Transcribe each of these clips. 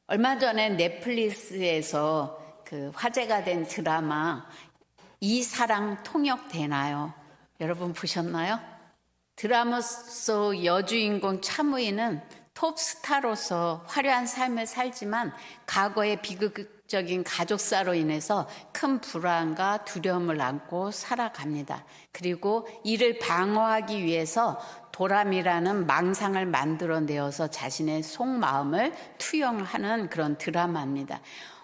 얼마 전에 넷플릭스에서 그 화제가 된 드라마 이 사랑 통역되나요? 여러분 보셨나요? 드라마 속 여주인공 차무희는 톱스타로서 화려한 삶을 살지만 과거의 비극적인 가족사로 인해서 큰 불안과 두려움을 안고 살아갑니다. 그리고 이를 방어하기 위해서 도람이라는 망상을 만들어내어서 자신의 속마음을 투영하는 그런 드라마입니다.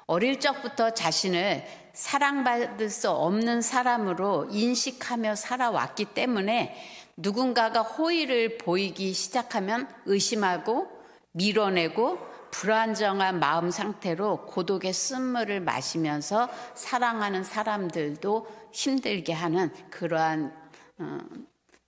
어릴 적부터 자신을 사랑받을 수 없는 사람으로 인식하며 살아왔기 때문에 누군가가 호의를 보이기 시작하면 의심하고 밀어내고 불안정한 마음 상태로 고독의 쓴물을 마시면서 사랑하는 사람들도 힘들게 하는 그러한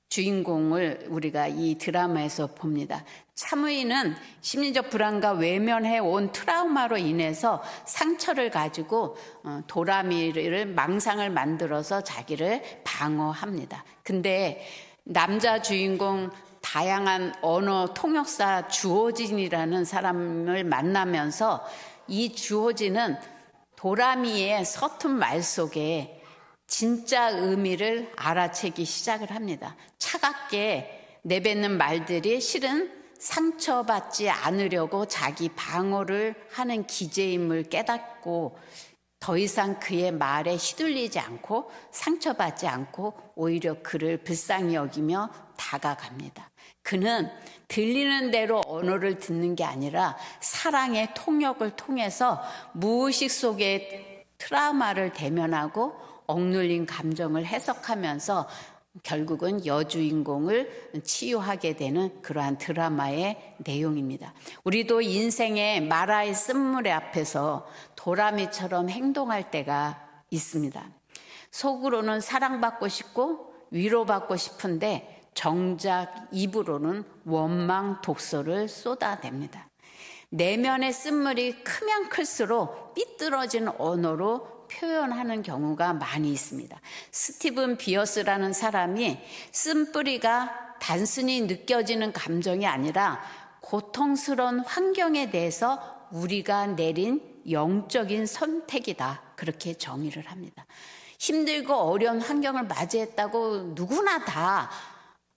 주인공을 우리가 이 드라마에서 봅니다. 차무희는 심리적 불안과 외면해 온 트라우마로 인해서 상처를 가지고 도라미를 망상을 만들어서 자기를 방어합니다. 근데 남자 주인공 다양한 언어 통역사 주호진이라는 사람을 만나면서 이 주호진은 도라미의 서툰 말 속에 진짜 의미를 알아채기 시작을 합니다. 차갑게 내뱉는 말들이 실은 상처받지 않으려고 자기 방어를 하는 기제임을 깨닫고 더 이상 그의 말에 휘둘리지 않고 상처받지 않고 오히려 그를 불쌍히 여기며 다가갑니다. 그는 들리는 대로 언어를 듣는 게 아니라 사랑의 통역을 통해서 무의식 속의 트라우마를 대면하고 억눌린 감정을 해석하면서 결국은 여주인공을 치유하게 되는 그러한 드라마의 내용입니다. 우리도 인생의 마라의 쓴물의 앞에서 도라미처럼 행동할 때가 있습니다. 속으로는 사랑받고 싶고 위로받고 싶은데 정작 입으로는 원망 독소를 쏟아냅니다. 내면의 쓴물이 크면 클수록 삐뚤어진 언어로 표현하는 경우가 많이 있습니다. 스티븐 비어스라는 사람이 쓴뿌리가 단순히 느껴지는 감정이 아니라 고통스러운 환경에 대해서 우리가 내린 영적인 선택이다. 그렇게 정의를 합니다. 힘들고 어려운 환경을 맞이했다고 누구나 다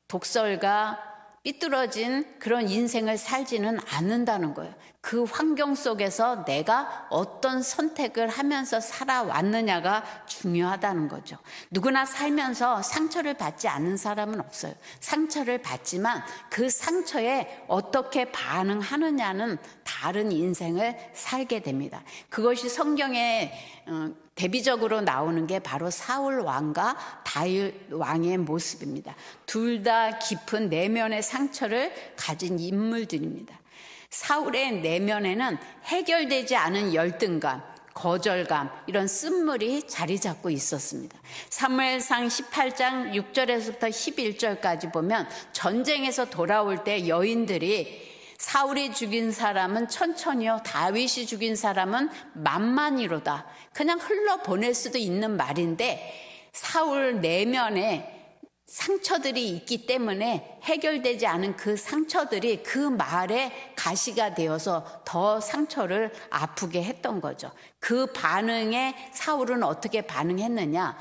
독설과 삐뚤어진 그런 인생을 살지는 않는다는 거예요. 그 환경 속에서 내가 어떤 선택을 하면서 살아왔느냐가 중요하다는 거죠. 누구나 살면서 상처를 받지 않는 사람은 없어요. 상처를 받지만 그 상처에 어떻게 반응하느냐는 다른 인생을 살게 됩니다. 그것이 성경에 대비적으로 나오는 게 바로 사울 왕과 다윗 왕의 모습입니다. 둘 다 깊은 내면의 상처를 가진 인물들입니다. 사울의 내면에는 해결되지 않은 열등감, 거절감, 이런 쓴물이 자리 잡고 있었습니다. 사무엘상 18장 6절에서부터 11절까지 보면 전쟁에서 돌아올 때 여인들이 사울이 죽인 사람은 천천히요, 다윗이 죽인 사람은 만만이로다. 그냥 흘러보낼 수도 있는 말인데 사울 내면에 상처들이 있기 때문에 해결되지 않은 그 상처들이 그 말에 가시가 되어서 더 상처를 아프게 했던 거죠. 그 반응에 사울은 어떻게 반응했느냐?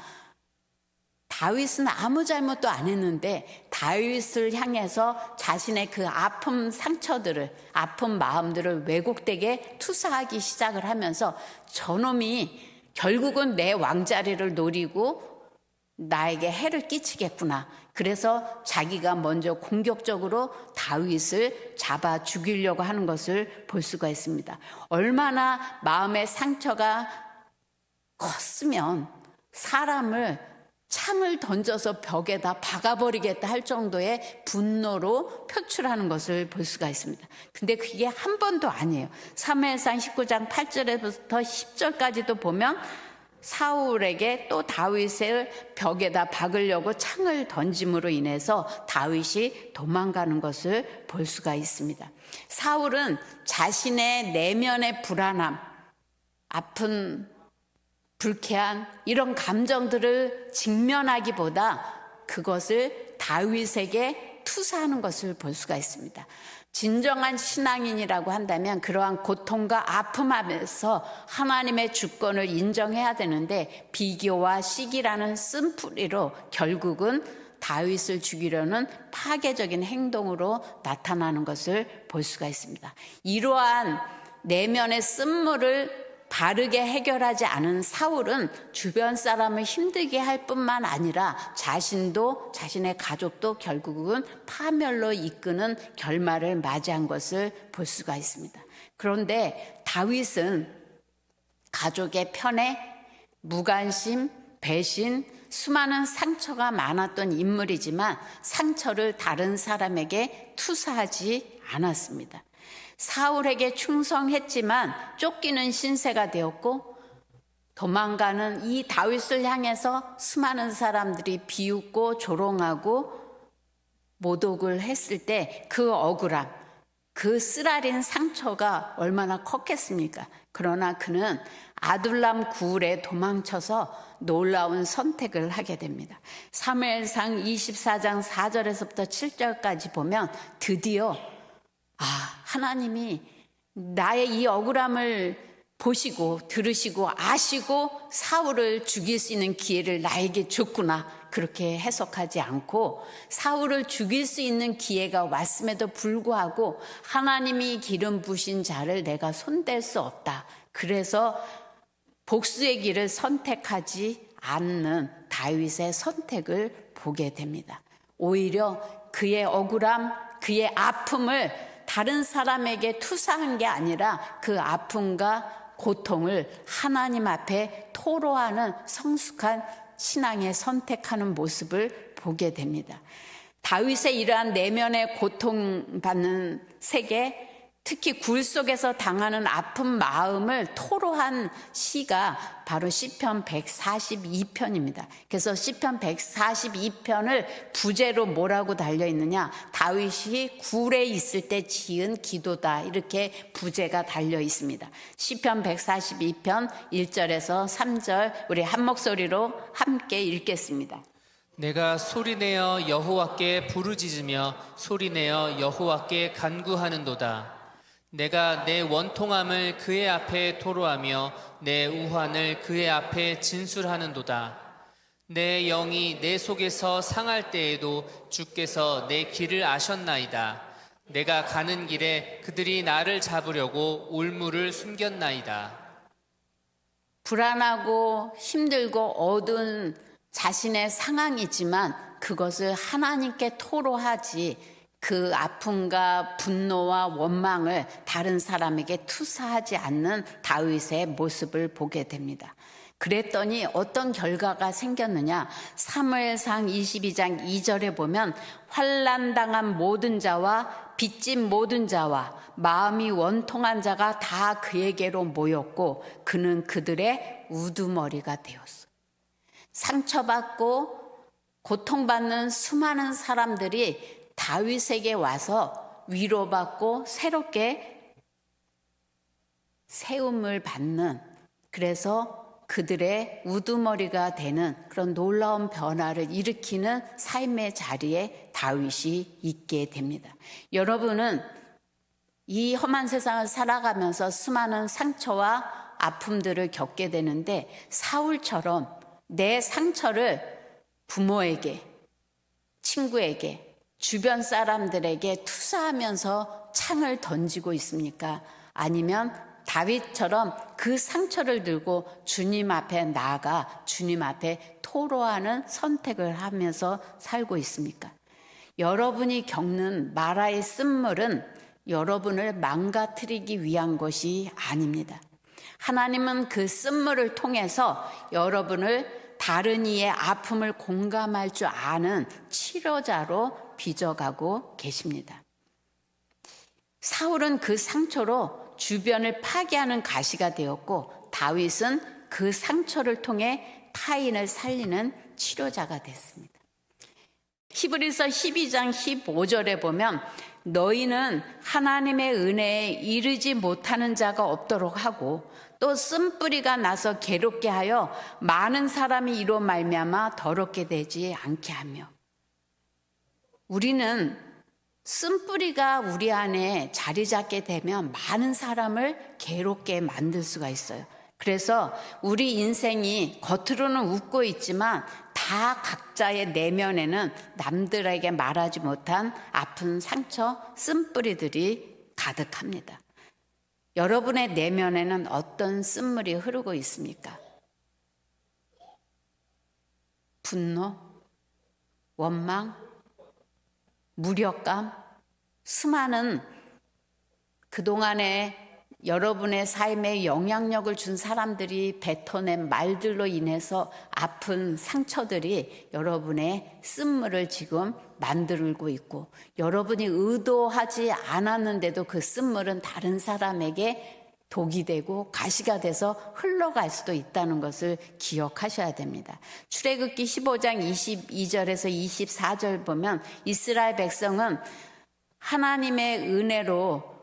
다윗은 아무 잘못도 안 했는데 다윗을 향해서 자신의 그 아픈 상처들을, 아픈 마음들을 왜곡되게 투사하기 시작을 하면서 저놈이 결국은 내 왕자리를 노리고 나에게 해를 끼치겠구나. 그래서 자기가 먼저 공격적으로 다윗을 잡아 죽이려고 하는 것을 볼 수가 있습니다. 얼마나 마음의 상처가 컸으면 사람을 창을 던져서 벽에다 박아버리겠다 할 정도의 분노로 표출하는 것을 볼 수가 있습니다. 근데 그게 한 번도 아니에요. 사무엘상 19장 8절에부터 10절까지도 보면 사울에게 또 다윗을 벽에다 박으려고 창을 던짐으로 인해서 다윗이 도망가는 것을 볼 수가 있습니다. 사울은 자신의 내면의 불안함, 아픈 불쾌한 이런 감정들을 직면하기보다 그것을 다윗에게 투사하는 것을 볼 수가 있습니다. 진정한 신앙인이라고 한다면 그러한 고통과 아픔 앞에서 하나님의 주권을 인정해야 되는데 비교와 시기라는 쓴뿌리로 결국은 다윗을 죽이려는 파괴적인 행동으로 나타나는 것을 볼 수가 있습니다. 이러한 내면의 쓴물을 바르게 해결하지 않은 사울은 주변 사람을 힘들게 할 뿐만 아니라 자신도 자신의 가족도 결국은 파멸로 이끄는 결말을 맞이한 것을 볼 수가 있습니다. 그런데 다윗은 가족의 편에 무관심, 배신, 수많은 상처가 많았던 인물이지만 상처를 다른 사람에게 투사하지 않았습니다. 사울에게 충성했지만 쫓기는 신세가 되었고 도망가는 이 다윗을 향해서 수많은 사람들이 비웃고 조롱하고 모독을 했을 때 그 억울함, 그 쓰라린 상처가 얼마나 컸겠습니까? 그러나 그는 아둘람 구울에 도망쳐서 놀라운 선택을 하게 됩니다. 사무엘상 24장 4절에서부터 7절까지 보면 드디어 하나님이 나의 이 억울함을 보시고 들으시고 아시고 사울을 죽일 수 있는 기회를 나에게 줬구나, 그렇게 해석하지 않고 사울을 죽일 수 있는 기회가 왔음에도 불구하고 하나님이 기름 부으신 자를 내가 손댈 수 없다, 그래서 복수의 길을 선택하지 않는 다윗의 선택을 보게 됩니다. 오히려 그의 억울함, 그의 아픔을 다른 사람에게 투사한 게 아니라 그 아픔과 고통을 하나님 앞에 토로하는 성숙한 신앙의 선택하는 모습을 보게 됩니다. 다윗의 이러한 내면의 고통받는 세계, 특히 굴 속에서 당하는 아픈 마음을 토로한 시가 바로 시편 142편입니다. 그래서 시편 142편을 부제로 뭐라고 달려있느냐, 다윗이 굴에 있을 때 지은 기도다, 이렇게 부제가 달려 있습니다. 시편 142편 1절에서 3절 우리 한 목소리로 함께 읽겠습니다. 내가 소리내어 여호와께 부르짖으며 소리내어 여호와께 간구하는도다. 내가 내 원통함을 그의 앞에 토로하며 내 우환을 그의 앞에 진술하는도다. 내 영이 내 속에서 상할 때에도 주께서 내 길을 아셨나이다. 내가 가는 길에 그들이 나를 잡으려고 올무를 숨겼나이다. 불안하고 힘들고 어두운 자신의 상황이지만 그것을 하나님께 토로하지 그 아픔과 분노와 원망을 다른 사람에게 투사하지 않는 다윗의 모습을 보게 됩니다. 그랬더니 어떤 결과가 생겼느냐, 사무엘상 22장 2절에 보면 환난당한 모든 자와 빚진 모든 자와 마음이 원통한 자가 다 그에게로 모였고 그는 그들의 우두머리가 되었어. 상처받고 고통받는 수많은 사람들이 다윗에게 와서 위로받고 새롭게 세움을 받는, 그래서 그들의 우두머리가 되는 그런 놀라운 변화를 일으키는 삶의 자리에 다윗이 있게 됩니다. 여러분은 이 험한 세상을 살아가면서 수많은 상처와 아픔들을 겪게 되는데 사울처럼 내 상처를 부모에게, 친구에게, 주변 사람들에게 투사하면서 창을 던지고 있습니까? 아니면 다윗처럼 그 상처를 들고 주님 앞에 나아가 주님 앞에 토로하는 선택을 하면서 살고 있습니까? 여러분이 겪는 마라의 쓴물은 여러분을 망가뜨리기 위한 것이 아닙니다. 하나님은 그 쓴물을 통해서 여러분을 다른 이의 아픔을 공감할 줄 아는 치료자로 빚어가고 계십니다. 사울은 그 상처로 주변을 파괴하는 가시가 되었고 다윗은 그 상처를 통해 타인을 살리는 치료자가 됐습니다. 히브리서 12장 15절에 보면 너희는 하나님의 은혜에 이르지 못하는 자가 없도록 하고 또 쓴뿌리가 나서 괴롭게 하여 많은 사람이 이로 말미암아 더럽게 되지 않게 하며, 우리는 쓴뿌리가 우리 안에 자리 잡게 되면 많은 사람을 괴롭게 만들 수가 있어요. 그래서 우리 인생이 겉으로는 웃고 있지만 다 각자의 내면에는 남들에게 말하지 못한 아픈 상처, 쓴뿌리들이 가득합니다. 여러분의 내면에는 어떤 쓴물이 흐르고 있습니까? 분노, 원망, 무력감, 수많은 그동안에 여러분의 삶에 영향력을 준 사람들이 뱉어낸 말들로 인해서 아픈 상처들이 여러분의 쓴물을 지금 만들고 있고, 여러분이 의도하지 않았는데도 그 쓴물은 다른 사람에게 독이 되고 가시가 돼서 흘러갈 수도 있다는 것을 기억하셔야 됩니다. 출애굽기 15장 22절에서 24절 보면 이스라엘 백성은 하나님의 은혜로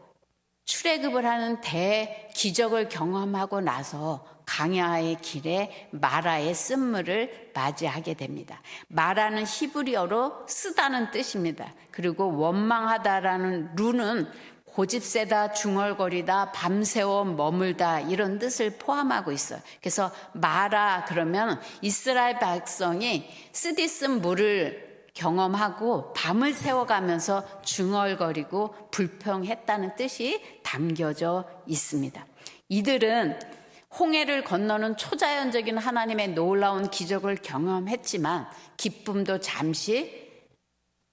출애굽을 하는 대기적을 경험하고 나서 광야의 길에 마라의 쓴물을 맞이하게 됩니다. 마라는 히브리어로 쓰다는 뜻입니다. 그리고 원망하다라는 루는 고집세다, 중얼거리다, 밤새워 머물다 이런 뜻을 포함하고 있어요. 그래서 마라 그러면 이스라엘 백성이 쓰디쓴 물을 경험하고 밤을 새워가면서 중얼거리고 불평했다는 뜻이 담겨져 있습니다. 이들은 홍해를 건너는 초자연적인 하나님의 놀라운 기적을 경험했지만 기쁨도 잠시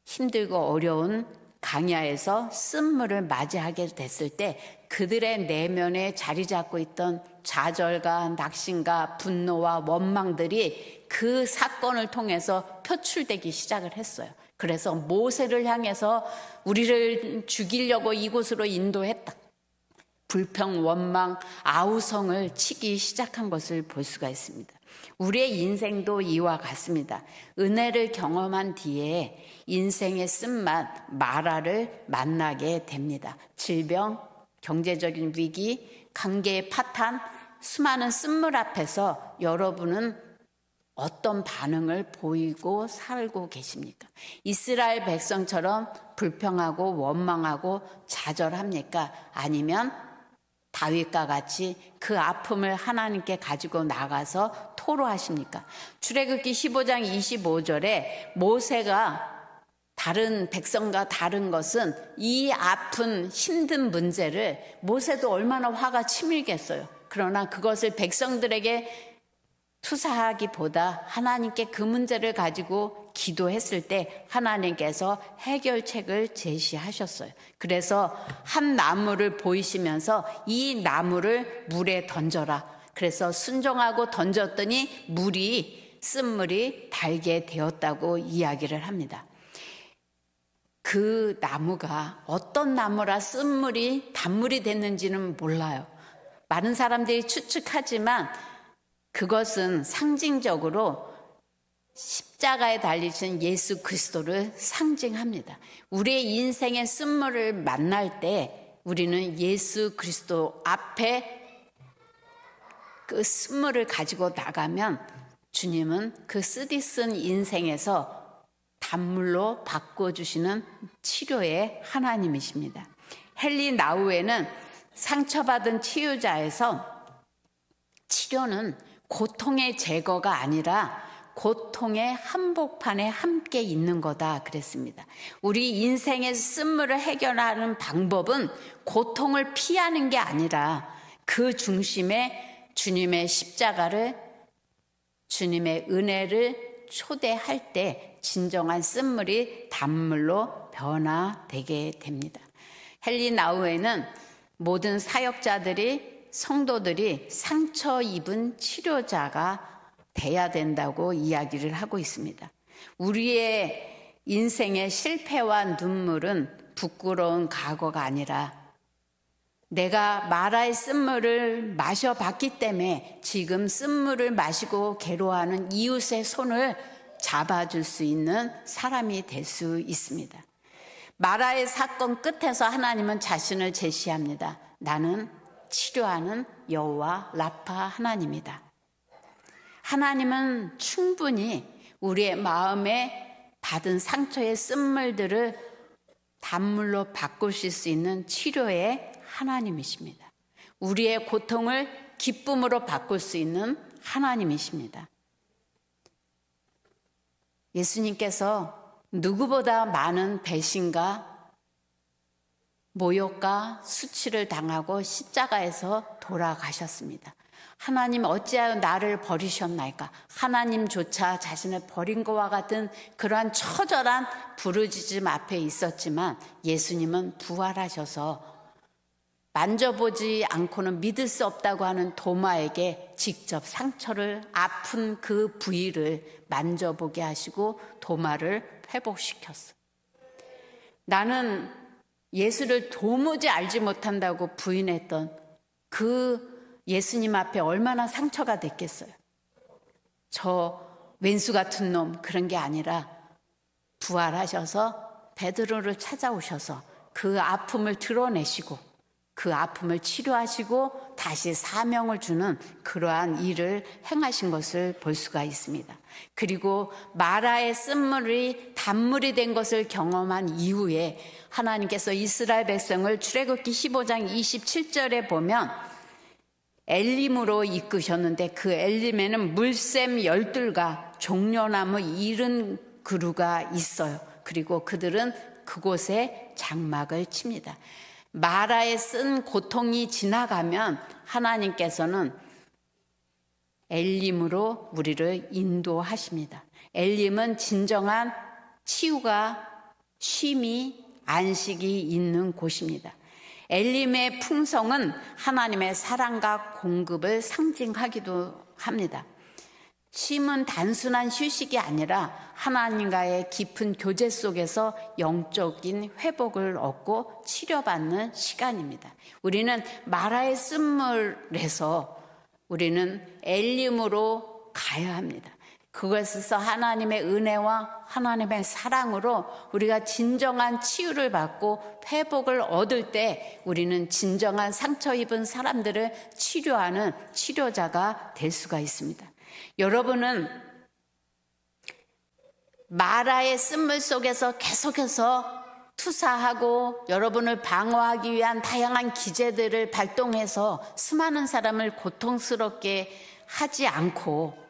힘들고 어려운 광야에서 쓴물을 맞이하게 됐을 때 그들의 내면에 자리 잡고 있던 좌절과 낙심과 분노와 원망들이 그 사건을 통해서 표출되기 시작을 했어요. 그래서 모세를 향해서 우리를 죽이려고 이곳으로 인도했다. 불평, 원망, 아우성을 치기 시작한 것을 볼 수가 있습니다. 우리의 인생도 이와 같습니다. 은혜를 경험한 뒤에 인생의 쓴맛, 마라를 만나게 됩니다. 질병, 경제적인 위기, 관계의 파탄, 수많은 쓴물 앞에서 여러분은 어떤 반응을 보이고 살고 계십니까? 이스라엘 백성처럼 불평하고 원망하고 좌절합니까? 아니면 다윗과 같이 그 아픔을 하나님께 가지고 나가서 토로하십니까? 출애굽기 15장 25절에 모세가 다른 백성과 다른 것은 이 아픈 힘든 문제를 모세도 얼마나 화가 치밀겠어요. 그러나 그것을 백성들에게 투사하기보다 하나님께 그 문제를 가지고 기도했을 때 하나님께서 해결책을 제시하셨어요. 그래서 한 나무를 보이시면서 이 나무를 물에 던져라. 그래서 순종하고 던졌더니 쓴물이 달게 되었다고 이야기를 합니다. 그 나무가 어떤 나무라 단물이 됐는지는 몰라요. 많은 사람들이 추측하지만 그것은 상징적으로 십자가에 달리신 예수 그리스도를 상징합니다. 우리의 인생의 쓴물을 만날 때 우리는 예수 그리스도 앞에 그 쓴물을 가지고 나가면 주님은 그 쓰디쓴 인생에서 단물로 바꿔주시는 치료의 하나님이십니다. 헨리 나우에는 상처받은 치유자에서 치료는 고통의 제거가 아니라 고통의 한복판에 함께 있는 거다 그랬습니다. 우리 인생의 쓴물을 해결하는 방법은 고통을 피하는 게 아니라 그 중심에 주님의 십자가를, 주님의 은혜를 초대할 때 진정한 쓴물이 단물로 변화되게 됩니다. 헨리 나우에는 모든 사역자들이, 성도들이 상처 입은 치료자가 돼야 된다고 이야기를 하고 있습니다. 우리의 인생의 실패와 눈물은 부끄러운 과거가 아니라 내가 마라의 쓴물을 마셔봤기 때문에 지금 쓴물을 마시고 괴로워하는 이웃의 손을 잡아줄 수 있는 사람이 될 수 있습니다. 마라의 사건 끝에서 하나님은 자신을 제시합니다. 나는 치료하는 여호와 라파 하나님이다. 하나님은 충분히 우리의 마음에 받은 상처의 쓴물들을 단물로 바꾸실 수 있는 치료의 하나님이십니다. 우리의 고통을 기쁨으로 바꿀 수 있는 하나님이십니다. 예수님께서 누구보다 많은 배신과 모욕과 수치를 당하고 십자가에서 돌아가셨습니다. 하나님 어찌하여 나를 버리셨나이까? 하나님조차 자신을 버린 것과 같은 그러한 처절한 부르짖음 앞에 있었지만 예수님은 부활하셔서 만져보지 않고는 믿을 수 없다고 하는 도마에게 직접 상처를 아픈 그 부위를 만져보게 하시고 도마를 회복시켰어요. 나는 예수를 도무지 알지 못한다고 부인했던 그 예수님 앞에 얼마나 상처가 됐겠어요. 저 왼수 같은 놈 그런 게 아니라 부활하셔서 베드로를 찾아오셔서 그 아픔을 드러내시고 그 아픔을 치료하시고 다시 사명을 주는 그러한 일을 행하신 것을 볼 수가 있습니다. 그리고 마라의 쓴물이 단물이 된 것을 경험한 이후에 하나님께서 이스라엘 백성을 출애굽기 15장 27절에 보면 엘림으로 이끄셨는데 그 엘림에는 물샘 12과 종려나무 70그루가 있어요. 그리고 그들은 그곳에 장막을 칩니다. 마라에 쓴 고통이 지나가면 하나님께서는 엘림으로 우리를 인도하십니다. 엘림은 진정한 치유가 쉼이 안식이 있는 곳입니다. 엘림의 풍성은 하나님의 사랑과 공급을 상징하기도 합니다. 쉼은 단순한 휴식이 아니라 하나님과의 깊은 교제 속에서 영적인 회복을 얻고 치료받는 시간입니다. 우리는 마라의 쓴물에서 우리는 엘림으로 가야 합니다. 그것에서 하나님의 은혜와 하나님의 사랑으로 우리가 진정한 치유를 받고 회복을 얻을 때 우리는 진정한 상처 입은 사람들을 치료하는 치료자가 될 수가 있습니다. 여러분은 마라의 쓴물 속에서 계속해서 투사하고 여러분을 방어하기 위한 다양한 기제들을 발동해서 수많은 사람을 고통스럽게 하지 않고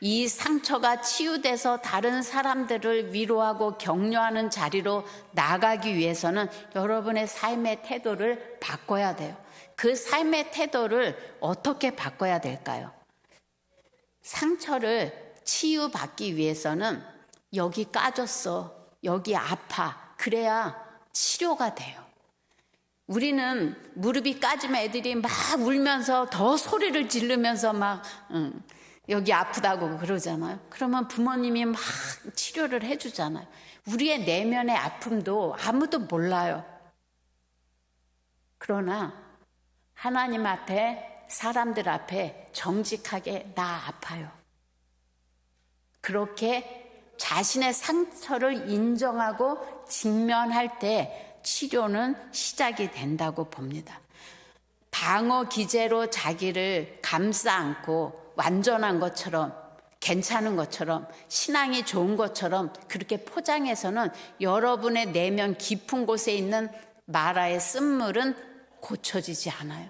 이 상처가 치유돼서 다른 사람들을 위로하고 격려하는 자리로 나가기 위해서는 여러분의 삶의 태도를 바꿔야 돼요. 그 삶의 태도를 어떻게 바꿔야 될까요? 상처를 치유받기 위해서는 여기 까졌어, 여기 아파, 그래야 치료가 돼요. 우리는 무릎이 까지면 애들이 막 울면서 더 소리를 지르면서 막 여기 아프다고 그러잖아요. 그러면 부모님이 막 치료를 해주잖아요. 우리의 내면의 아픔도 아무도 몰라요. 그러나 하나님 앞에 사람들 앞에 정직하게 나 아파요. 그렇게 자신의 상처를 인정하고 직면할 때 치료는 시작이 된다고 봅니다. 방어 기제로 자기를 감싸 안고 완전한 것처럼 괜찮은 것처럼 신앙이 좋은 것처럼 그렇게 포장해서는 여러분의 내면 깊은 곳에 있는 마라의 쓴물은 고쳐지지 않아요.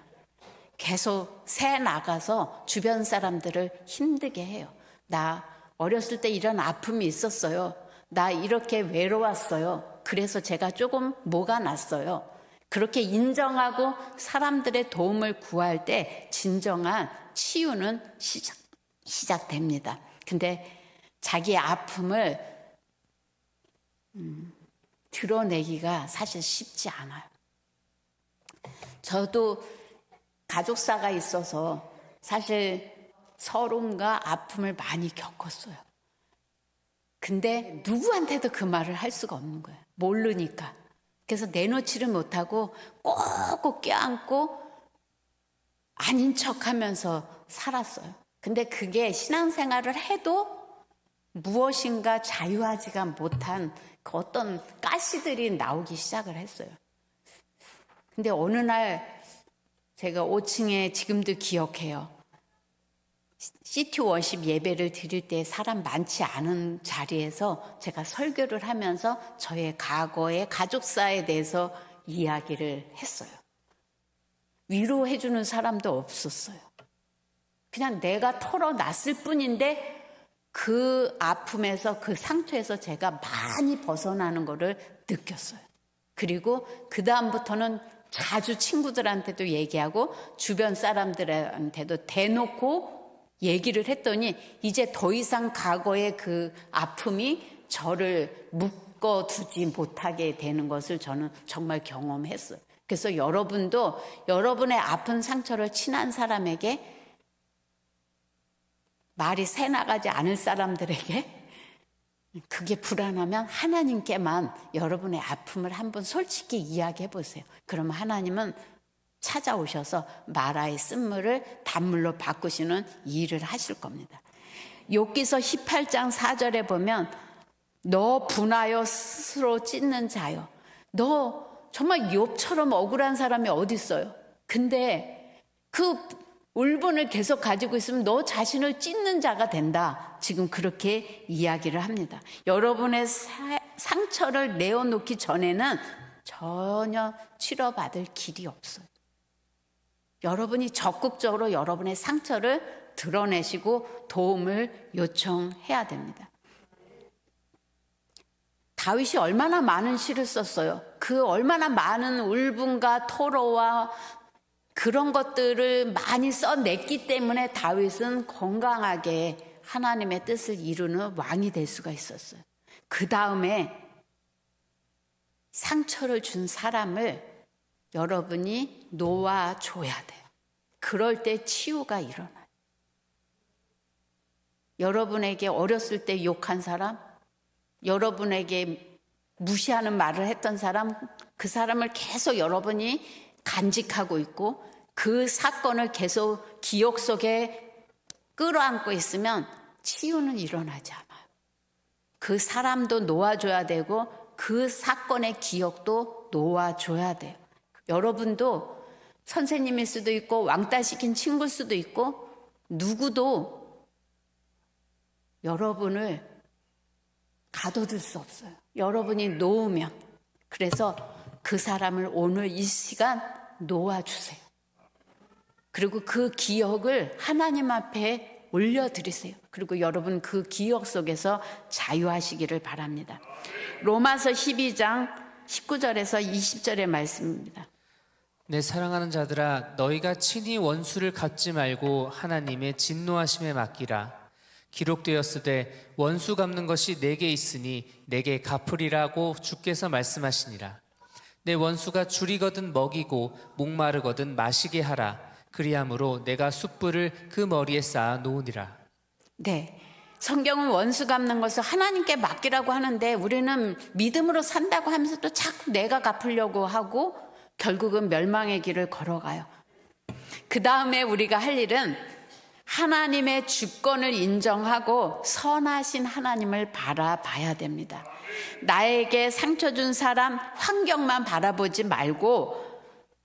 계속 새 나가서 주변 사람들을 힘들게 해요. 나 어렸을 때 이런 아픔이 있었어요. 나 이렇게 외로웠어요. 그래서 제가 조금 뭐가 났어요. 그렇게 인정하고 사람들의 도움을 구할 때 진정한 치유는 시작됩니다. 근데 자기의 아픔을 드러내기가 사실 쉽지 않아요. 저도 가족사가 있어서 사실 서름과 아픔을 많이 겪었어요. 근데 누구한테도 그 말을 할 수가 없는 거예요. 모르니까. 그래서 내놓지를 못하고 꼭꼭 껴안고 아닌 척하면서 살았어요. 근데 그게 신앙생활을 해도 무엇인가 자유하지가 못한 그 어떤 가시들이 나오기 시작을 했어요. 근데 어느 날 제가 5층에 지금도 기억해요. 시티 워십 예배를 드릴 때 사람 많지 않은 자리에서 제가 설교를 하면서 저의 과거의 가족사에 대해서 이야기를 했어요. 위로해주는 사람도 없었어요. 그냥 내가 털어놨을 뿐인데 그 아픔에서, 그 상처에서 제가 많이 벗어나는 것을 느꼈어요. 그리고 그 다음부터는 자주 친구들한테도 얘기하고 주변 사람들한테도 대놓고 얘기를 했더니 이제 더 이상 과거의 그 아픔이 저를 묶어두지 못하게 되는 것을 저는 정말 경험했어요. 그래서 여러분도 여러분의 아픈 상처를 친한 사람에게, 말이 새나가지 않을 사람들에게 그게 불안하면 하나님께만 여러분의 아픔을 한번 솔직히 이야기해 보세요. 그러면 하나님은 찾아오셔서 마라의 쓴물을 단물로 바꾸시는 일을 하실 겁니다. 욥기서 18장 4절에 보면 너 분하여 스스로 찢는 자여. 너 정말 욥처럼 억울한 사람이 어디 있어요? 근데 그 울분을 계속 가지고 있으면 너 자신을 찢는 자가 된다. 지금 그렇게 이야기를 합니다. 여러분의 상처를 내어놓기 전에는 전혀 치료받을 길이 없어요. 여러분이 적극적으로 여러분의 상처를 드러내시고 도움을 요청해야 됩니다. 다윗이 얼마나 많은 시를 썼어요. 그 얼마나 많은 울분과 토로와 그런 것들을 많이 써냈기 때문에 다윗은 건강하게 하나님의 뜻을 이루는 왕이 될 수가 있었어요. 그 다음에 상처를 준 사람을 여러분이 놓아줘야 돼요. 그럴 때 치유가 일어나요. 여러분에게 어렸을 때 욕한 사람, 여러분에게 무시하는 말을 했던 사람, 그 사람을 계속 여러분이 간직하고 있고 그 사건을 계속 기억 속에 끌어안고 있으면 치유는 일어나지 않아요. 그 사람도 놓아줘야 되고 그 사건의 기억도 놓아줘야 돼요. 여러분도 선생님일 수도 있고 왕따 시킨 친구일 수도 있고 누구도 여러분을 가둬둘 수 없어요. 여러분이 놓으면. 그래서 그 사람을 오늘 이 시간 놓아주세요. 그리고 그 기억을 하나님 앞에 올려드리세요. 그리고 여러분 그 기억 속에서 자유하시기를 바랍니다. 로마서 12장 19절에서 20절의 말씀입니다. 내 사랑하는 자들아 너희가 친히 원수를 갚지 말고 하나님의 진노하심에 맡기라. 기록되었으되 원수 갚는 것이 내게 있으니 내게 갚으리라고 주께서 말씀하시니라. 내 원수가 줄이거든 먹이고 목마르거든 마시게 하라. 그리함으로 내가 숯불을 그 머리에 쌓아 놓으니라. 네, 성경은 원수 갚는 것을 하나님께 맡기라고 하는데 우리는 믿음으로 산다고 하면서도 자꾸 내가 갚으려고 하고 결국은 멸망의 길을 걸어가요. 그 다음에 우리가 할 일은 하나님의 주권을 인정하고 선하신 하나님을 바라봐야 됩니다. 나에게 상처 준 사람, 환경만 바라보지 말고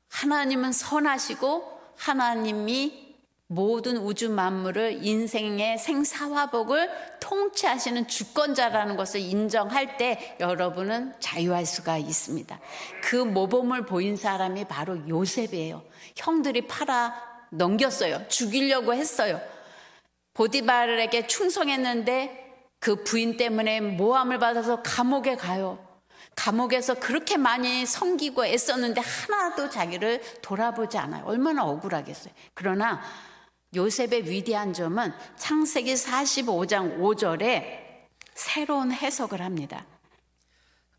하나님은 선하시고 하나님이 모든 우주 만물을 인생의 생사화복을 통치하시는 주권자라는 것을 인정할 때 여러분은 자유할 수가 있습니다. 그 모범을 보인 사람이 바로 요셉이에요. 형들이 팔아 넘겼어요. 죽이려고 했어요. 보디발에게 충성했는데 그 부인 때문에 모함을 받아서 감옥에 가요. 감옥에서 그렇게 많이 섬기고 애썼는데 하나도 자기를 돌아보지 않아요. 얼마나 억울하겠어요. 그러나 요셉의 위대한 점은 창세기 45장 5절에 새로운 해석을 합니다.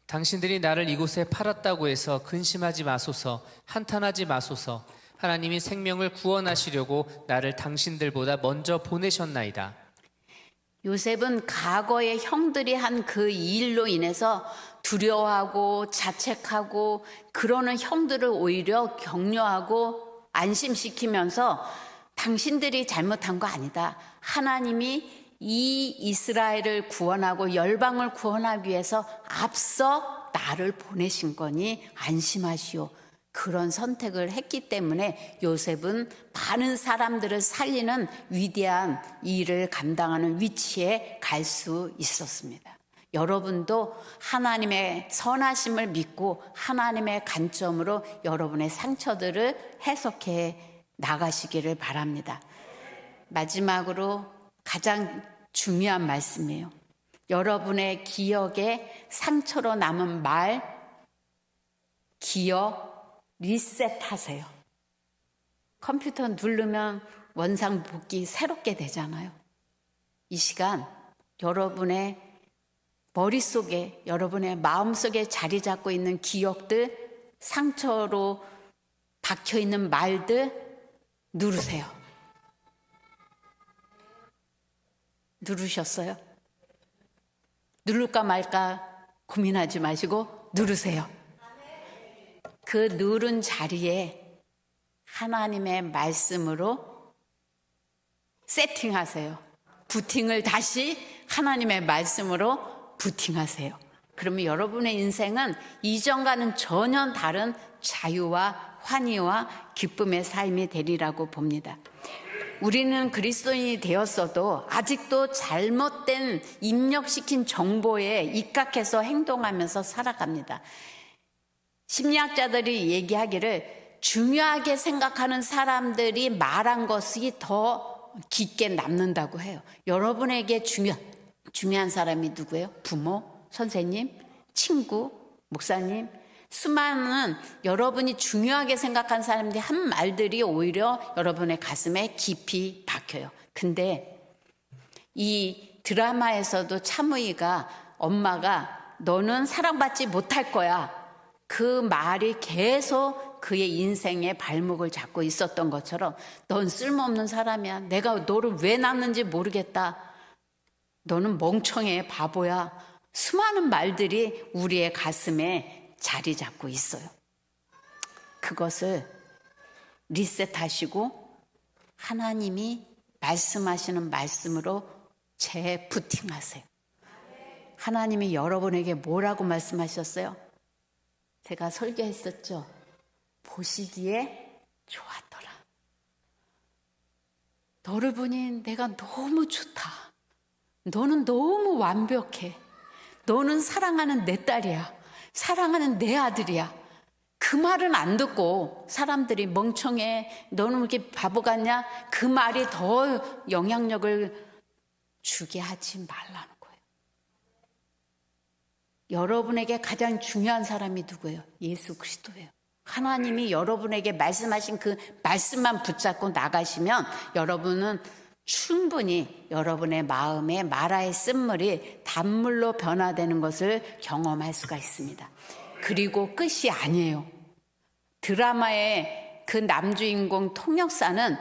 당신들이 나를 이곳에 팔았다고 해서 근심하지 마소서, 한탄하지 마소서. 하나님이 생명을 구원하시려고 나를 당신들보다 먼저 보내셨나이다. 요셉은 과거의 형들이 한 그 일로 인해서 두려워하고 자책하고 그러는 형들을 오히려 격려하고 안심시키면서 당신들이 잘못한 거 아니다. 하나님이 이 이스라엘을 구원하고 열방을 구원하기 위해서 앞서 나를 보내신 거니 안심하시오. 그런 선택을 했기 때문에 요셉은 많은 사람들을 살리는 위대한 일을 감당하는 위치에 갈 수 있었습니다. 여러분도 하나님의 선하심을 믿고 하나님의 관점으로 여러분의 상처들을 해석해 나가시기를 바랍니다. 마지막으로 가장 중요한 말씀이에요. 여러분의 기억에 상처로 남은 말, 기억, 리셋하세요. 컴퓨터 누르면 원상복귀 새롭게 되잖아요. 이 시간 여러분의 머릿속에, 여러분의 마음속에 자리 잡고 있는 기억들, 상처로 박혀있는 말들 누르세요. 누르셨어요? 누를까 말까 고민하지 마시고 누르세요. 그 누른 자리에 하나님의 말씀으로 세팅하세요. 부팅을 다시 하나님의 말씀으로 부팅하세요. 그러면 여러분의 인생은 이전과는 전혀 다른 자유와 환희와 기쁨의 삶이 되리라고 봅니다. 우리는 그리스도인이 되었어도 아직도 잘못된 입력시킨 정보에 입각해서 행동하면서 살아갑니다. 심리학자들이 얘기하기를 중요하게 생각하는 사람들이 말한 것이 더 깊게 남는다고 해요. 여러분에게 중요한 사람이 누구예요? 부모, 선생님, 친구, 목사님. 수많은 여러분이 중요하게 생각한 사람들이 한 말들이 오히려 여러분의 가슴에 깊이 박혀요. 근데 이 드라마에서도 차무이가 엄마가 너는 사랑받지 못할 거야. 그 말이 계속 그의 인생의 발목을 잡고 있었던 것처럼 넌 쓸모없는 사람이야. 내가 너를 왜 낳는지 모르겠다. 너는 멍청해, 바보야. 수많은 말들이 우리의 가슴에 자리 잡고 있어요. 그것을 리셋하시고 하나님이 말씀하시는 말씀으로 재부팅하세요. 하나님이 여러분에게 뭐라고 말씀하셨어요? 제가 설교했었죠. 보시기에 좋았더라. 너를 보니 내가 너무 좋다. 너는 너무 완벽해. 너는 사랑하는 내 딸이야. 사랑하는 내 아들이야. 그 말은 안 듣고 사람들이 멍청해. 너는 왜 이렇게 바보 같냐? 그 말이 더 영향력을 주게 하지 말라는 거예요. 여러분에게 가장 중요한 사람이 누구예요? 예수 그리스도예요. 하나님이 여러분에게 말씀하신 그 말씀만 붙잡고 나가시면 여러분은 충분히 여러분의 마음에 마라의 쓴물이 단물로 변화되는 것을 경험할 수가 있습니다. 그리고 끝이 아니에요. 드라마의 그 남주인공 통역사는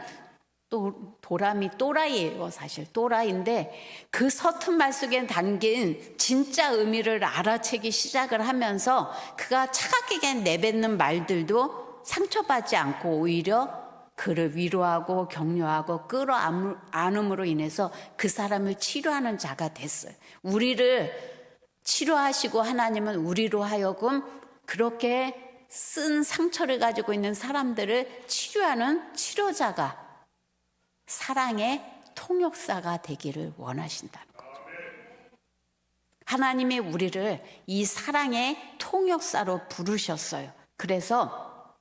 도람이 또라이예요. 사실 또라이인데 그 서툰 말 속에 담긴 진짜 의미를 알아채기 시작을 하면서 그가 차갑게 내뱉는 말들도 상처받지 않고 오히려 그를 위로하고 격려하고 끌어안음으로 인해서 그 사람을 치료하는 자가 됐어요. 우리를 치료하시고 하나님은 우리로 하여금 그렇게 쓴 상처를 가지고 있는 사람들을 치료하는 치료자가, 사랑의 통역사가 되기를 원하신다는 거죠. 하나님이 우리를 이 사랑의 통역사로 부르셨어요. 그래서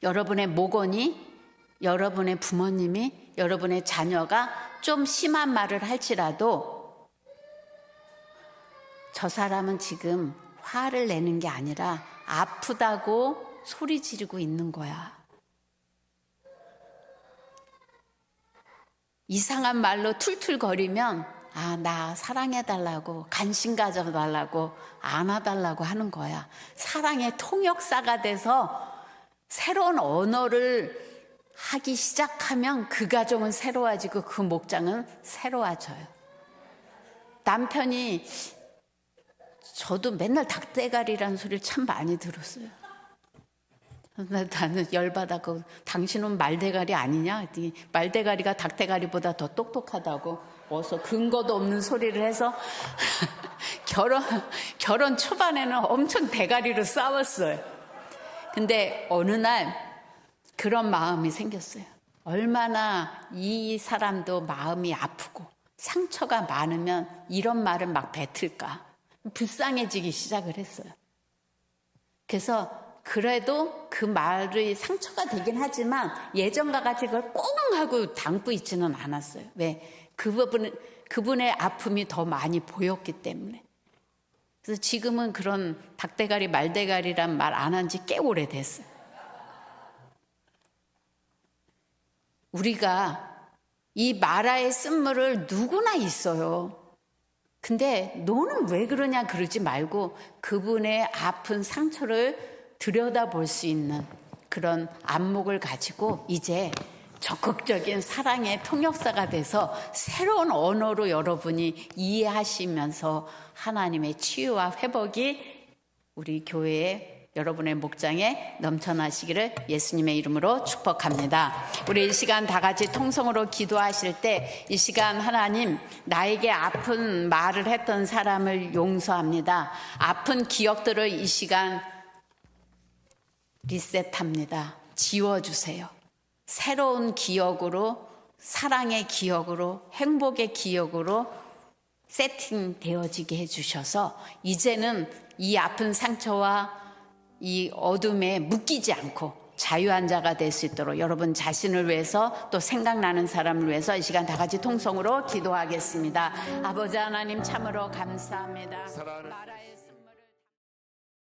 여러분의 목원이, 여러분의 부모님이, 여러분의 자녀가 좀 심한 말을 할지라도 저 사람은 지금 화를 내는 게 아니라 아프다고 소리 지르고 있는 거야. 이상한 말로 툴툴거리면 나 사랑해달라고, 관심 가져달라고, 안아달라고 하는 거야. 사랑의 통역사가 돼서 새로운 언어를 하기 시작하면 그 가정은 새로워지고 그 목장은 새로워져요. 남편이, 저도 맨날 닭대가리라는 소리를 참 많이 들었어요. 나는 열받아서 당신은 말대가리 아니냐? 말대가리가 닭대가리보다 더 똑똑하다고 어서 근거도 없는 소리를 해서 결혼 초반에는 엄청 대가리로 싸웠어요. 근데 어느 날 그런 마음이 생겼어요. 얼마나 이 사람도 마음이 아프고 상처가 많으면 이런 말을 막 뱉을까. 불쌍해지기 시작을 했어요. 그래서 그래도 그 말이 상처가 되긴 하지만 예전과 같이 그걸 꽁 하고 담고 있지는 않았어요. 왜? 그분의 아픔이 더 많이 보였기 때문에. 그래서 지금은 그런 닭대가리 말대가리란 말 안 한 지 꽤 오래됐어요. 우리가 이 마라의 쓴물을 누구나 있어요. 근데 너는 왜 그러냐 그러지 말고 그분의 아픈 상처를 들여다볼 수 있는 그런 안목을 가지고 이제 적극적인 사랑의 통역사가 돼서 새로운 언어로 여러분이 이해하시면서 하나님의 치유와 회복이 우리 교회에 여러분의 목장에 넘쳐나시기를 예수님의 이름으로 축복합니다. 우리 이 시간 다 같이 통성으로 기도하실 때 이 시간 하나님 나에게 아픈 말을 했던 사람을 용서합니다. 아픈 기억들을 이 시간 리셋합니다. 지워주세요. 새로운 기억으로 사랑의 기억으로 행복의 기억으로 세팅되어지게 해주셔서 이제는 이 아픈 상처와 이 어둠에 묶이지 않고 자유한 자가 될 수 있도록 여러분 자신을 위해서 또 생각나는 사람을 위해서 이 시간 다 같이 통성으로 기도하겠습니다. 아버지 하나님 참으로 감사합니다. 나라의